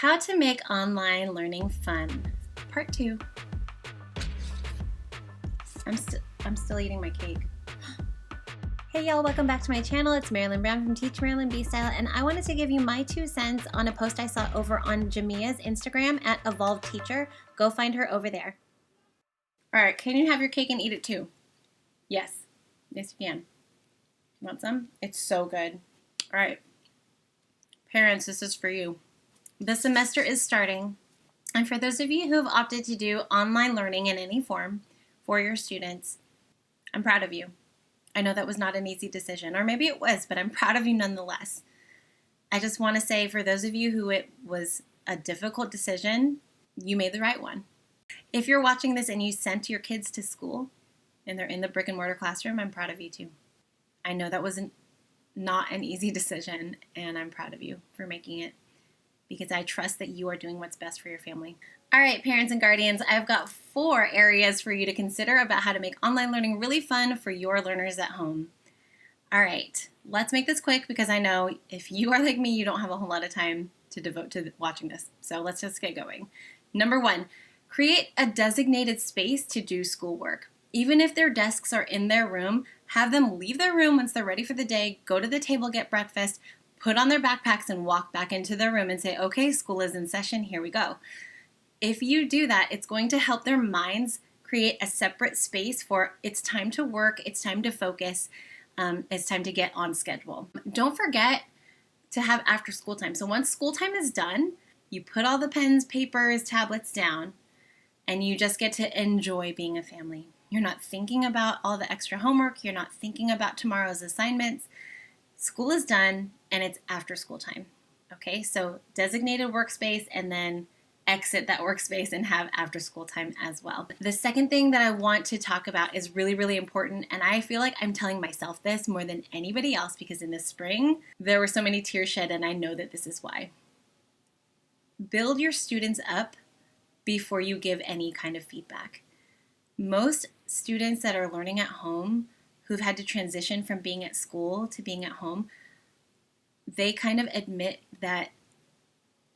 How to make online learning fun, part 2. I'm still eating my cake. Hey y'all, welcome back to my channel. It's Marilyn Brown from Teach Marilyn B-Style, and I wanted to give you my 2 cents on a post I saw over on Gahmya's Instagram at Evolved Teacher. Go find her over there. All right, can you have your cake and eat it too? Yes. Yes, you can. Want some? It's so good. All right. Parents, this is for you. The semester is starting, and for those of you who have opted to do online learning in any form for your students, I'm proud of you. I know that was not an easy decision, or maybe it was, but I'm proud of you nonetheless. I just want to say for those of you who it was a difficult decision, you made the right one. If you're watching this and you sent your kids to school and they're in the brick and mortar classroom, I'm proud of you too. I know that wasn't not an easy decision, and I'm proud of you for making it, because I trust that you are doing what's best for your family. All right, parents and guardians, I've got 4 areas for you to consider about how to make online learning really fun for your learners at home. All right, let's make this quick, because I know if you are like me, you don't have a whole lot of time to devote to watching this. So let's just get going. Number 1, create a designated space to do schoolwork. Even if their desks are in their room, have them leave their room once they're ready for the day, go to the table, get breakfast, put on their backpacks, and walk back into their room and say, okay, school is in session, here we go. If you do that, it's going to help their minds create a separate space for it's time to work, it's time to focus, it's time to get on schedule. Don't forget to have after school time. So once school time is done, you put all the pens, papers, tablets down, and you just get to enjoy being a family. You're not thinking about all the extra homework, you're not thinking about tomorrow's assignments. School is done, and it's after school time. Okay, so designated workspace, and then exit that workspace and have after school time as well. The second thing that I want to talk about is really, really important, and I feel like I'm telling myself this more than anybody else, because in the spring, there were so many tears shed, and I know that this is why. Build your students up before you give any kind of feedback. Most students that are learning at home who've had to transition from being at school to being at home, they kind of admit that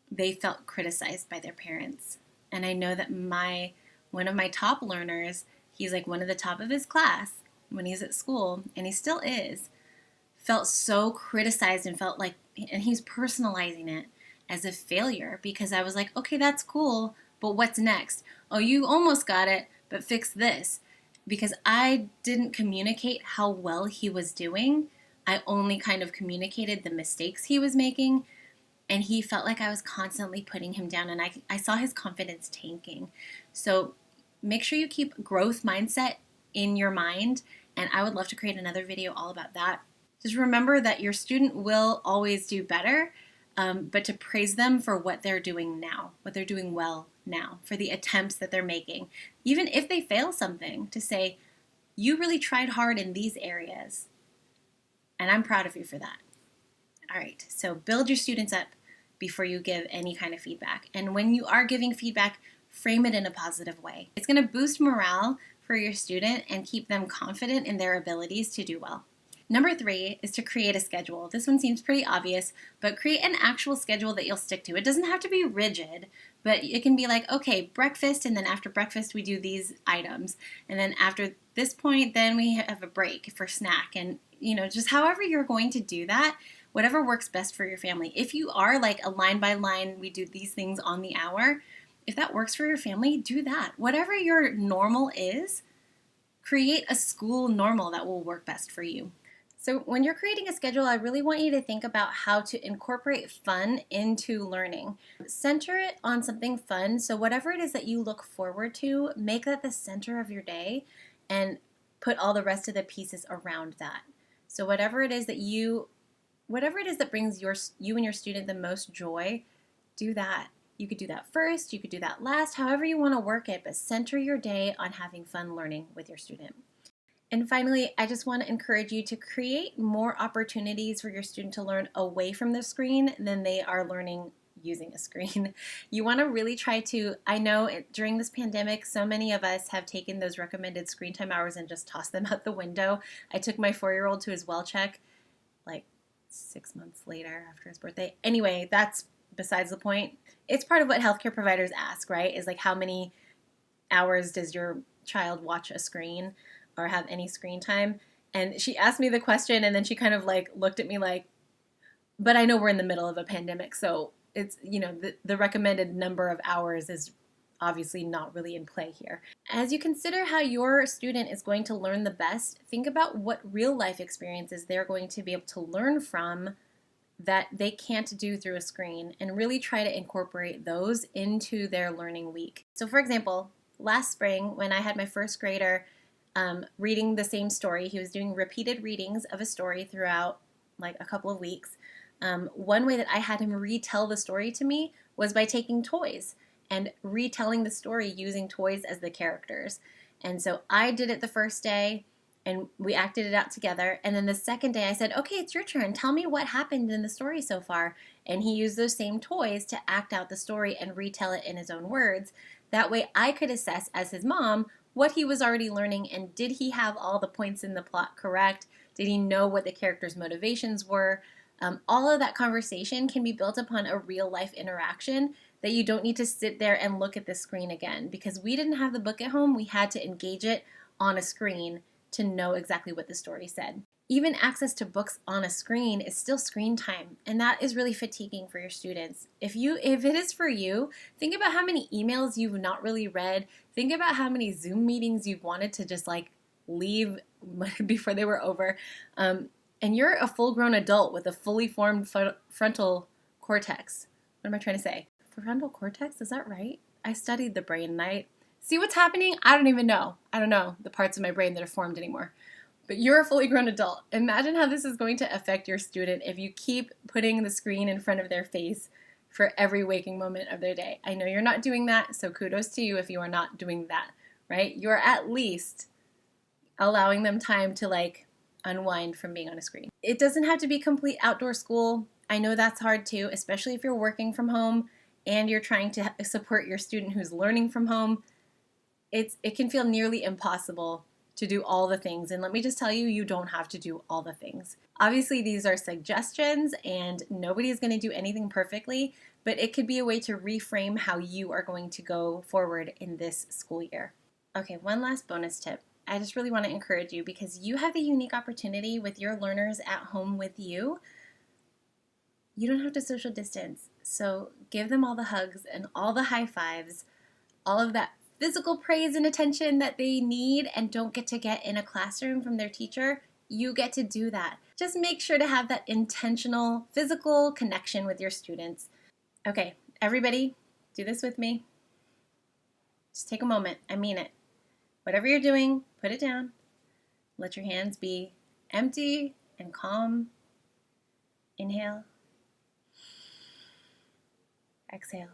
they felt criticized by their parents. And I know that one of my top learners, he's like one of the top of his class when he's at school, and he still is, felt so criticized and felt like, and he's personalizing it as a failure, because I was like, okay, that's cool, but what's next? Oh, you almost got it, but fix this. Because I didn't communicate how well he was doing. I only kind of communicated the mistakes he was making, and he felt like I was constantly putting him down, and I saw his confidence tanking. So make sure you keep growth mindset in your mind, and I would love to create another video all about that. Just remember that your student will always do better, but to praise them for what they're doing now, what they're doing well now, for the attempts that they're making. Even if they fail something, to say, you really tried hard in these areas, and I'm proud of you for that. All right, so build your students up before you give any kind of feedback. And when you are giving feedback, frame it in a positive way. It's going to boost morale for your student and keep them confident in their abilities to do well. Number 3 is to create a schedule. This one seems pretty obvious, but create an actual schedule that you'll stick to. It doesn't have to be rigid, but it can be like, okay, breakfast, and then after breakfast we do these items. And then after this point, then we have a break for snack. And, just however you're going to do that, whatever works best for your family. If you are like a line by line, we do these things on the hour, if that works for your family, do that. Whatever your normal is, create a school normal that will work best for you. So when you're creating a schedule, I really want you to think about how to incorporate fun into learning. Center it on something fun. So whatever it is that you look forward to, make that the center of your day, and put all the rest of the pieces around that. So whatever it is that brings you and your student the most joy, do that. You could do that first, you could do that last, however you want to work it, but center your day on having fun learning with your student. And finally, I just want to encourage you to create more opportunities for your student to learn away from the screen than they are learning using a screen. You want to really try to, I know during this pandemic, so many of us have taken those recommended screen time hours and just tossed them out the window. I took my 4-year-old to his well check like 6 months later after his birthday. Anyway, that's besides the point. it's part of what healthcare providers ask, right? Is like, how many hours does your child watch a screen or have any screen time? And she asked me the question, and then she kind of like looked at me like, but I know we're in the middle of a pandemic, so it's, you know, the recommended number of hours is obviously not really in play here. As you consider how your student is going to learn the best, think about what real life experiences they're going to be able to learn from that they can't do through a screen, and really try to incorporate those into their learning week. So for example, last spring when I had my first grader reading the same story, he was doing repeated readings of a story throughout like a couple of weeks. One way that I had him retell the story to me was by taking toys and retelling the story using toys as the characters. And so I did it the first day, and we acted it out together. And then the second day I said, okay, it's your turn. Tell me what happened in the story so far. And he used those same toys to act out the story and retell it in his own words. That way I could assess as his mom what he was already learning, and did he have all the points in the plot correct? Did he know what the character's motivations were? All of that conversation can be built upon a real life interaction that you don't need to sit there and look at the screen again. Because we didn't have the book at home, we had to engage it on a screen to know exactly what the story said. Even access to books on a screen is still screen time, and that is really fatiguing for your students. If it is for you, think about how many emails you've not really read. Think about how many Zoom meetings you've wanted to just like leave before they were over. And you're a full-grown adult with a fully formed frontal cortex. What am I trying to say? Frontal cortex, is that right? I studied the brain, and I see what's happening. I don't even know. I don't know the parts of my brain that are formed anymore. But you're a fully grown adult. Imagine how this is going to affect your student if you keep putting the screen in front of their face for every waking moment of their day. I know you're not doing that, so kudos to you if you are not doing that, right? You're at least allowing them time to like unwind from being on a screen. It doesn't have to be complete outdoor school. I know that's hard too, especially if you're working from home and you're trying to support your student who's learning from home. It can feel nearly impossible to do all the things. And let me just tell you, you don't have to do all the things. Obviously, these are suggestions and nobody is going to do anything perfectly, but it could be a way to reframe how you are going to go forward in this school year. Okay, one last bonus tip. I just really want to encourage you, because you have the unique opportunity with your learners at home with you. You don't have to social distance. So give them all the hugs and all the high fives, all of that physical praise and attention that they need and don't get to get in a classroom from their teacher. You get to do that. Just make sure to have that intentional physical connection with your students. Okay, everybody, do this with me. Just take a moment. I mean it. Whatever you're doing, put it down. Let your hands be empty and calm. Inhale. Exhale.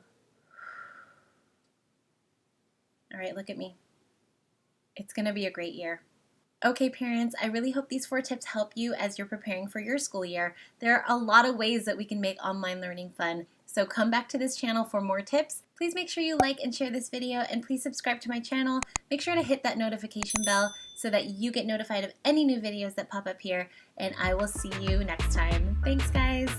All right, look at me. It's going to be a great year. Okay, parents, I really hope these 4 tips help you as you're preparing for your school year. There are a lot of ways that we can make online learning fun. So come back to this channel for more tips. Please make sure you like and share this video, and please subscribe to my channel. Make sure to hit that notification bell so that you get notified of any new videos that pop up here, and I will see you next time. Thanks, guys.